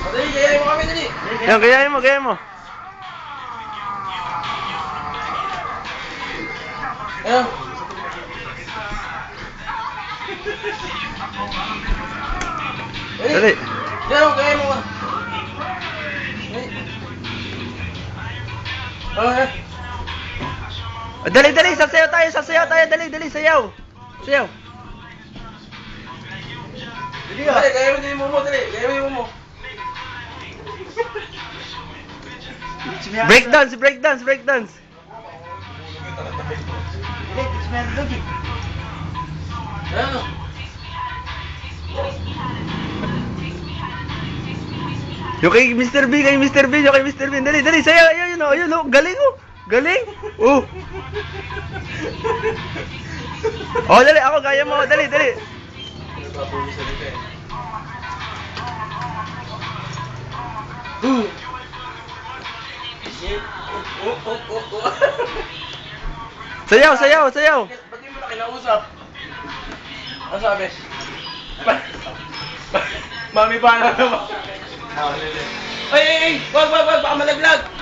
Dali, gayahin mo kami, dali. Yan, gayahin mo, gayahin mo. Ayan. Dali. Yan, gayahin mo. Dali, dali, sasayaw tayo, dali, dali, sayaw. Sayaw. Dali, gayahin mo, dali. Gayahin mo. Breakdance, breakdance, breakdance. Ayan. Yung kay Mr. Bean, yung kay Mr. Bean. Dali, dali, sayaw, ayun, oh, galing, oh. Galing. Oh. Oh, dali, ako, gaya mo, dali, dali. Sayaw, sayaw, sayaw. Ba't di mo na kinausap? Ano sabi? Mami ba na naman? Ay, wag, baka malaglag!